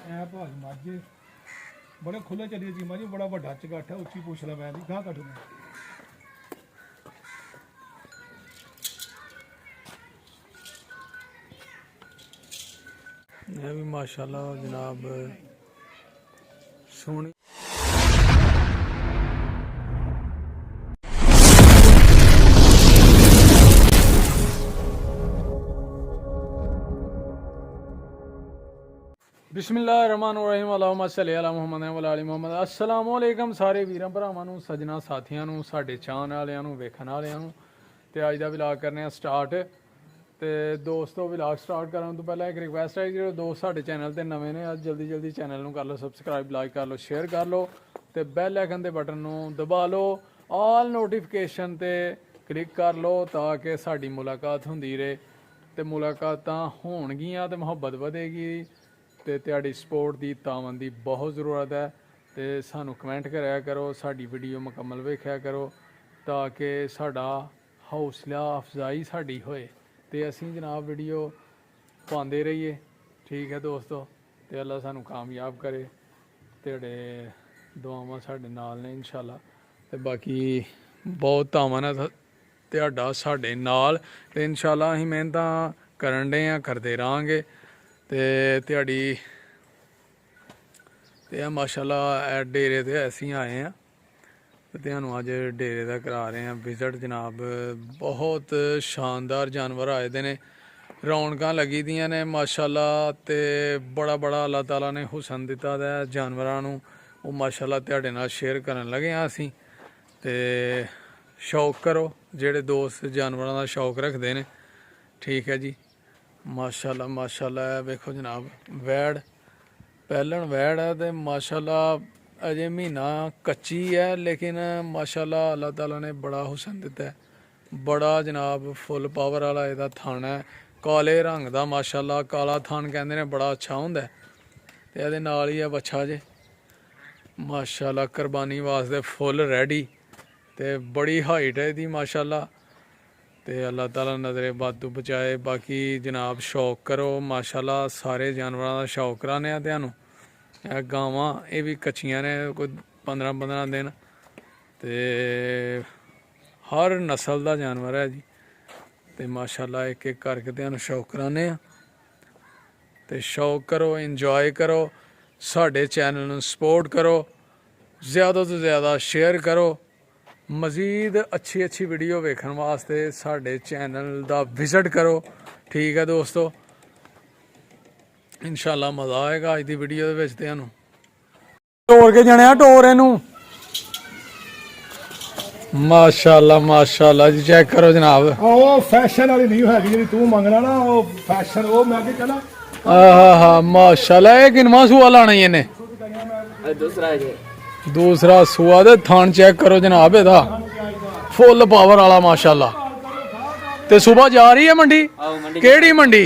ਐ ਭਾਜ ਮਾਝੇ ਬੜੇ ਖੁੱਲੇ ਚੱਲੀ ਚੀਮਾ ਜੀ, ਬੜਾ ਵੱਡਾ ਚਗੱਠ ਹੈ, ਉੱਚੀ ਪੁੱਛ ਲੈ ਮੈਂ ਦੀ ਗਾਹ ਕੱਢੂ ਮੈਂ। ਇਹ ਵੀ माशाल्लाह जनाब सोहनी बिस्मिल्लाहिर्रहमानिर्रहीम अल्लाहुम्मा सल्ली अला मुहम्मद व अला आलि मुहम्मद। अस्सलाम वालेकुम सारे वीरां भरावां नूं, सजना साथियां नूं, साडे चाहण वालियां नूं, वेखण वालियां नूं। ते अज दा व्लॉग करने आ स्टार्ट। ते दोस्तों व्लॉग स्टार्ट करन तो पहले एक रिक्वेस्ट है, जो दोस्त साडे चैनल ते नवे ने अज जल्दी जल्दी चैनल नूं कर लो सबसक्राइब, लाइक कर लो, शेयर कर लो ते बैल आइकन दे बटन नूं दबा लो, ऑल नोटिफिकेशन ते क्लिक कर लो ताकि साडी मुलाकात हुंदी रहे। ते मुलाकातां होणगियां ते मुहब्बत वधेगी ते तुहाडी सपोर्ट दी तावन दी बहुत ज़रूरत है। ते सानू कमेंट कराया करो, साडी वीडियो मुकम्मल वेख्या करो ताकि साडा हौसला अफजाई साडी होए ते असीं जनाब वीडियो पाते रहिए। ठीक है दोस्तों, ते अल्लाह सानू कामयाब करे, तेरे दुआवां साडे नाल ने इंशाल्लाह। ते बाकी बहुत तावन है तुहाडा साडे नाल ते इंशाल्लाह असीं मेहनतां करन डे आ, करते रहांगे। ते तुहाडी ते माशाल्लाह डेरे ते असीं आए हैं ते तुहानू अज डेरे दा करा रहे हैं विजिट जनाब। बहुत शानदार जानवर आए दे ने, रौनकां लगी दियां ने माशाल्लाह। ते बड़ा बड़ा अल्लाह ताला ने हुसन दिता दा जानवरां नू, वो माशाल्लाह तुहाडे नाल शेयर करन लगे हां असीं। ते शौक करो जेड़े दोस्त जानवरां दा शौक रखदे ने। ठीक है जी, माशाल्लाह माशाल्लाह। वेखो जनाब वैड़ पैलन वैड़ है ते माशाल्लाह अजे महीना कच्ची है, लेकिन माशाल्लाह अल्लाह ताला ने बड़ा हुसन दिता है। बड़ा जनाब फुल पावर वाला एदा थन है, काले रंग दा माशाल्लाह। काला थन कहंदे ने बड़ा अच्छा हुंदा है। ते एदे नाल ही है बच्छा जे माशाल्लाह, कुर्बानी वास्ते फुल रेडी। ते बड़ी हाइट है इहदी माशाल्लाह। ते अल्लाह ताला नजरे बातू बचाए। बाकी जनाब शौक करो माशाल्लाह, सारे जानवरों का शौक कराने तुहानू। गावां ये भी कच्चियां ने, कोई 15-15 दिन। ते हर नस्ल का जानवर है जी। ते माशाल्लाह एक एक करके तुहानू शौक कराने। ते शौक करो, इंजॉय करो, साडे चैनल नू सपोर्ट करो, ज़्यादा तो ज़्यादा शेयर करो। मज़ीद अच्छी अच्छी वीडियो वेखण वास्ते साडे चैनल दा विजिट करो। ठीक है दोस्तों, इंशाल्लाह मज़ा आएगा अज दी वीडियो दे विच। तुहानू टोर के जणिया टोर इनू माशाल्लाह माशाल्लाह जी। चेक करो जनाब, ਉਹ ਫੈਸ਼ਨ ਵਾਲੀ ਨਹੀਂ ਹੈਗੀ ਜਿਹੜੀ ਤੂੰ ਮੰਗਣਾ ਨਾ, ਉਹ ਫੈਸ਼ਨ ਉਹ ਮੈਂ ਕੀ ਕਹਣਾ। आहा माशाल्लाह। ये किनवा सूआ लाना ही इन्हें? दूसरा सूआ। दे थान चेक करो जनाब, एदा फुल पावर वाला माशाल्लाह। ते सुबह जा रही है मंडी? केड़ी मंडी?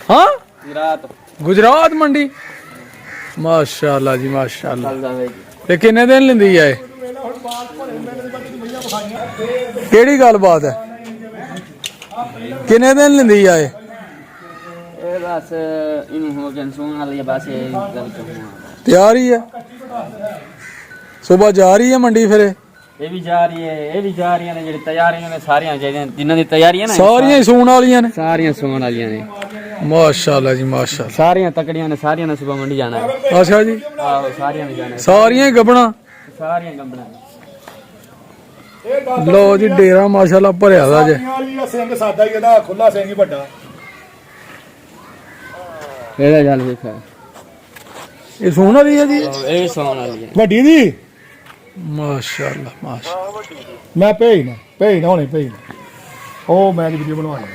हाँ गुजरात मंडी माशाल्लाह जी माशाल्लाह। ते किन्ने दिन लिंदी है? केड़ी गल बात है, किन्ने दिन लिंदी है? बस इन हो गया सोन वाली बस तैयार ही है, सुबह जा रही है मंडी। फिर ये भी जा रही है, ये भी जा रही है ने जेडी तैयारियां ने सारियां चाहिए, जिन्हां दी तैयारियां ना सारियां ही सूण वालियां ने, सारियां सोन वालियां ने माशाल्लाह जी माशाल्लाह। सारियां तकड़ियां ने, सारियां ने सुबह मंडी जाना है। अच्छा जी, आहो सारियां ने जाना है, सारियां ही गबना। सारियां गंबना। लो जी डेरा माशाल्लाह भरिया दा जे। ਸਿੰਘ ਸਾਦਾ ਹੀ ਇਹਦਾ, ਖੁੱਲਾ ਸਿੰਘ ਹੀ ਵੱਡਾ। ਇਹਦਾ ਚੱਲ ਵੇਖਾ ये सूण वाली है जी? ਇਹ ਸੋਨ ਵਾਲੀ ਹੈ ਵੱਡੀ ਦੀ माशाल्लाह माशाल्लाह। ਮੈਂ ਭੇਜਣਾ ਹੁਣੇ ਭੇਜਣਾ। ਉਹ ਮੈਂ ਵੀਡੀਓ ਬਣਵਾਉਣੀ।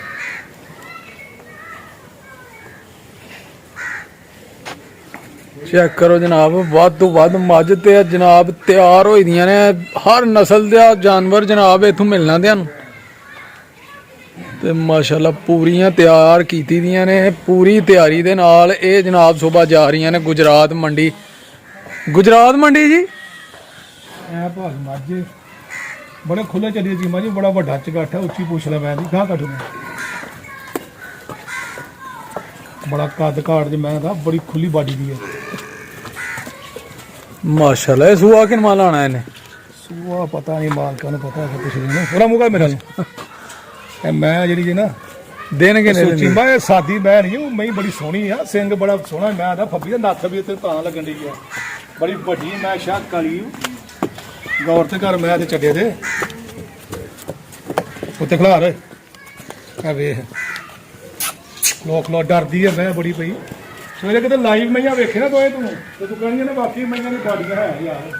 चेक करो जनाब, वध तो वध मझ ते जनाब तैयार होई दियां ने। हर नस्ल का जानवर जनाब इत्थों मिलना तुहानू। ते माशाल्लाह पूरियां तैयार कीती दियां ने, पूरी तैयारी दे नाल ये जनाब सुबह जा रही ने गुजरात मंडी। गुजरात मंडी जी ਐ ਭਾਜ ਮਾਝੇ ਬੜੇ ਖੁੱਲੇ ਚੱਲੀ ਚੀਮਾ ਜੀ, ਬੜਾ ਵੱਡਾ ਚਗੱਠ ਹੈ, ਉੱਚੀ ਪੁੱਛ ਲੈ ਮੈਂ ਦੀ ਗਾਹ ਕੱਢੂ ਮੈਂ। ਬੜਾ ਕੱਦ ਕਾਠ ਦੀ ਮੈਂ ਦਾ ਬੜੀ ਖੁੱਲੀ ਬਾਡੀ ਦੀ ਹੈ। ਮਾਸ਼ਾਅੱਲਾ ਇਹ ਸੂਆ ਕਿਨ ਮਾਲ ਆਣਾ ਇਹਨੇ ਸੂਆ ਪਤਾ ਨਹੀਂ ਮਾਲਕਾਂ ਨੂੰ ਪਤਾ ਹੈ ਪੁੱਛ ਲੈਣਾ ਥੋੜਾ ਮੂੰਹ ਕਰ ਮੇਰਾ ਨੂੰ ਇਹ ਮੈਂ ਜਿਹੜੀ ਜੀ ਨਾ ਦੇਣਗੇ ਨੇ ਸੋਚੀ ਮੈਂ ਇਹ ਸਾਦੀ ਮੈਂ ਨਹੀਂ ਉਹ ਮੈਂ ਬੜੀ ਸੋਹਣੀ ਆ ਸਿੰਘ ਬੜਾ ਸੋਹਣਾ ਮੈਂ ਦਾ ਫੱਬੀ ਦਾ ਨੱਥ ਵੀ ਤੇ ਤਾਂ ਲੱਗਣ ਦੀ ਆ ਬੜੀ ਵੱਡੀ ਮੈਂ ਸ਼ਾਹ ਕਾਲੀ ਗੌਰ ਤੇ ਕਰ ਮੈਂ ਤੇ ਚੱਡੇ ਦੇ ਉੱਤੇ ਖਲਾਰ ਆ ਵੇਖ ਲੋਕ ਡਰਦੀ ਆ ਮੈਂ ਬੜੀ ਪਈ ਸਵੇਰੇ ਕਿਤੇ ਲਾਈਵ ਮਈਆਂ ਵੇਖੇ ਨਾ ਦੋਏ ਤੂੰ ਤੇ ਤੂੰ ਕਹਿੰਦੀ ਨੇ ਬਾਕੀ ਮਈਆਂ ਦੀ ਬਾਡੀਆਂ ਹੈ ਯਾਰ।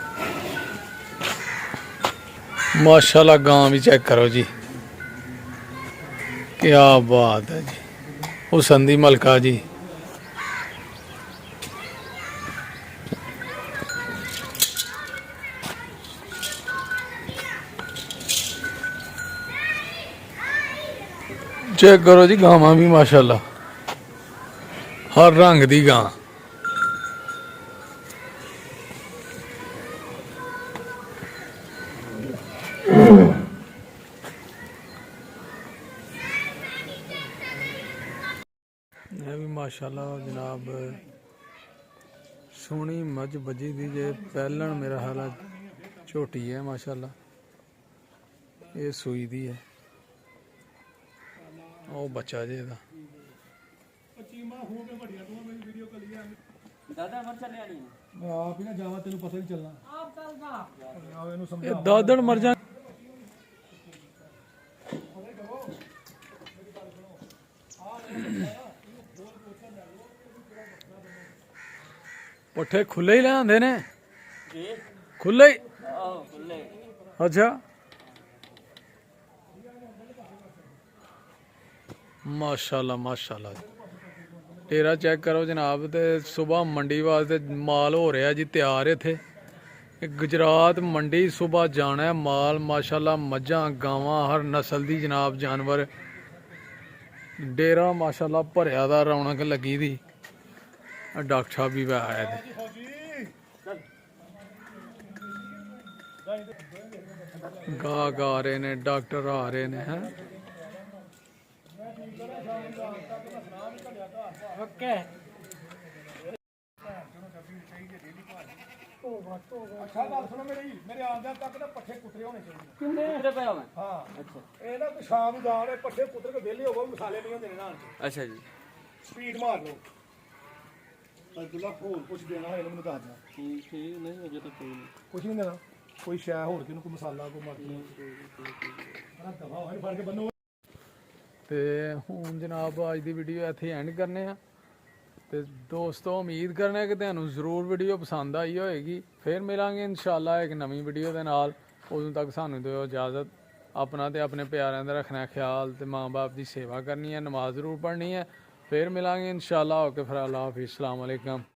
ਮਾਸ਼ਾਅੱਲਾ ਗਾਂ ਵੀ ਚੈੱਕ ਕਰੋ ਜੀ ਕੀ ਬਾਤ ਹੈ ਜੀ ਹੁਸਨ ਦੀ ਮਲਕਾ ਜੀ। ਚੈੱਕ ਕਰੋ ਜੀ ਗਾਵਾਂ ਵੀ ਮਾਸ਼ਾਅੱਲਾ ਹਰ ਰੰਗ ਦੀ ਗਾਂ। ਇਹ ਵੀ ਮਾਸ਼ਾਅੱਲਾ ਜਨਾਬ ਸੋਹਣੀ ਮੱਝ ਬੱਜੀ ਦੀ ਜੇ ਪਹਿਲਣ ਮੇਰਾ ਹਾਲ ਝੋਟੀ ਹੈ ਮਾਸ਼ਾਅੱਲਾ ਇਹ ਸੂਈ ਦੀ ਹੈ ਉਹ ਬੱਚਾ ਜੇ ਇਹਦਾ ਦਾਦਾ ਮਰ ਚੱਲਿਆ ਨਹੀਂ ਮੈਂ ਆਪ ਹੀ ਨਾ ਜਾਵਾਂ ਤੈਨੂੰ ਪਤਾ ਨਹੀਂ ਚੱਲਣਾ ਆਪ ਚੱਲਦਾ ਇਹਨੂੰ ਸਮਝਾ ਇਹ ਦਾਦਣ ਮਰ ਜਾ ਪੱਠੇ ਖੁੱਲੇ ਹੀ ਲੈ ਆਂਦੇ ਨੇ ਖੁੱਲੇ ਹੀ ਖੁੱਲੇ ਅੱਛਾ ਮਾਸ਼ਾਅੱਲਾ ਮਾਸ਼ਾਅੱਲਾ ਤੇਰਾ ਚੈੱਕ ਕਰੋ ਜਨਾਬ ਤੇ ਸਵੇਰ ਮੰਡੀ ਵਾਸਤੇ ਮਾਲ ਹੋ ਰਿਹਾ ਜੀ ਤਿਆਰ ਇੱਥੇ ਇਹ ਗੁਜਰਾਤ ਮੰਡੀ ਸਵੇਰ ਜਾਣਾ ਹੈ ਮਾਲ ਮਾਸ਼ਾਅੱਲਾ ਮੱਝਾਂ ਗਾਵਾਂ ਹਰ ਨਸਲ ਦੀ ਜਨਾਬ ਜਾਨਵਰ ਡੇਰਾ ਮਾਸ਼ਾਅੱਲਾ ਭਰਿਆ ਦਾ ਰੌਣਕ ਲੱਗੀ ਦੀ ਡਾਕਟਰ ਸਾਹਿਬ ਵੀ ਆਇਆ ਤੇ ਗਾ ਰਹੇ ਨੇ ਡਾਕਟਰ ਆ ਰਹੇ ਨੇ ਹੈ ਓਕੇ ਅੱਛਾ ਗੱਲ ਸੁਣੋ ਮੇਰੇ ਆਉਂਦਿਆਂ ਤੱਕ ਨਾ ਪੱਠੇ ਕੁਤਰੇ ਹੋਣੇ ਚਾਹੀਦੇ ਕਿੰਨੇ ਪਿਆ ਮੈਂ ਹਾਂ ਅੱਛਾ ਇਹ ਨਾ ਸ਼ਾਮ ਨੂੰ ਜਾਣੇ ਪੱਠੇ ਕੁਤਰ ਕੇ ਵਿਹਲੇ ਹੋਵੋ ਮਸਾਲੇ ਨਹੀਂ ਹੁੰਦੇ ਨੇ ਨਾਲ ਅੱਛਾ ਜੀ ਸਪੀਡ ਮਾਰ ਲਓ ਅਬਦੁੱਲਾ ਹੋਰ ਕੁਝ ਦੇਣਾ ਇਹਨੂੰ ਮੈਨੂੰ ਦੱਸ ਦੇ ਠੀਕ ਨਹੀਂ ਅਜੇ ਤੱਕ ਕੋਈ ਨਹੀਂ ਕੁਝ ਨਹੀਂ ਦੇਣਾ ਕੋਈ ਸ਼ੈ ਹੋਰ ਕਿਨੂੰ ਕੋਈ ਮਸਾਲਾ ਕੋਈ ਮਰਜ਼ੀ ਬੜਾ ਦਫਾ ਹੋਏ ਫੜ ਕੇ ਬੰਨੋ। ਤੇ ਹੁਣ ਜਨਾਬ ਅੱਜ ਦੀ ਵੀਡੀਓ ਇੱਥੇ ਐਂਡ ਕਰਨੇ ਆ ਤੇ ਦੋਸਤੋ ਉਮੀਦ ਕਰਨੇ ਕਿ ਤੁਹਾਨੂੰ ਜ਼ਰੂਰ ਵੀਡੀਓ ਪਸੰਦ ਆਈ ਹੋਏਗੀ ਫਿਰ ਮਿਲਾਂਗੇ ਇਨਸ਼ਾਅੱਲਾ ਇੱਕ ਨਵੀਂ ਵੀਡੀਓ ਦੇ ਨਾਲ ਉਦੋਂ ਤੱਕ ਸਾਨੂੰ ਦਿਓ ਇਜਾਜ਼ਤ ਆਪਣਾ ਤੇ ਆਪਣੇ ਪਿਆਰਿਆਂ ਦਾ ਰੱਖਣਾ ਖਿਆਲ ਤੇ ਮਾਂ-ਬਾਪ ਦੀ ਸੇਵਾ ਕਰਨੀ ਹੈ ਨਮਾਜ਼ ਜ਼ਰੂਰ ਪੜ੍ਹਨੀ ਹੈ ਫਿਰ ਮਿਲਾਂਗੇ ਇਨਸ਼ਾਅੱਲਾ ਓਕੇ ਫਿਰ ਅੱਲਾ ਹਾਫਿਜ਼ अस्सलाम वालेकुम।